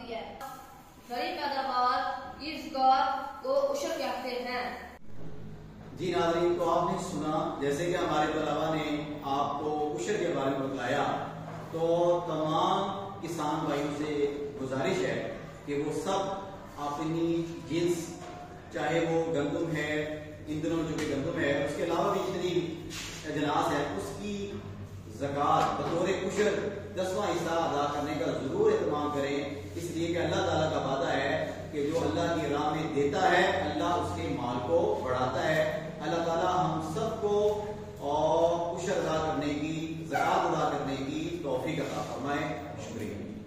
ہوتی ہے۔ بڑی پیداوار اس گار کو عشر کہتے ہیں۔ جی ناظرین، تو آپ نے سنا جیسے کہ ہمارے طلباء نے آپ کو عشر کے بارے میں بتایا، تو تمام کسان بھائیوں سے گزارش ہے کہ وہ سب اپنی جنس، چاہے وہ گندم ہے، ان دنوں جو کہ گندم ہے، اس کے علاوہ بھی جتنی اجناس ہے، اس کی زکوٰۃ بطور عشر 10واں حصہ ادا کرنے کا ضرور اہتمام کریں، اس لیے کہ اللہ تعالیٰ کا وعدہ ہے کہ جو اللہ کی راہ میں دیتا ہے اللہ اس کے مال کو بڑھاتا ہے۔ اللہ تعالیٰ ہم سب کو اور عشر ادا کرنے کی، زکوٰۃ ادا کرنے کی توفیق عطا فرمائے۔ شکریہ۔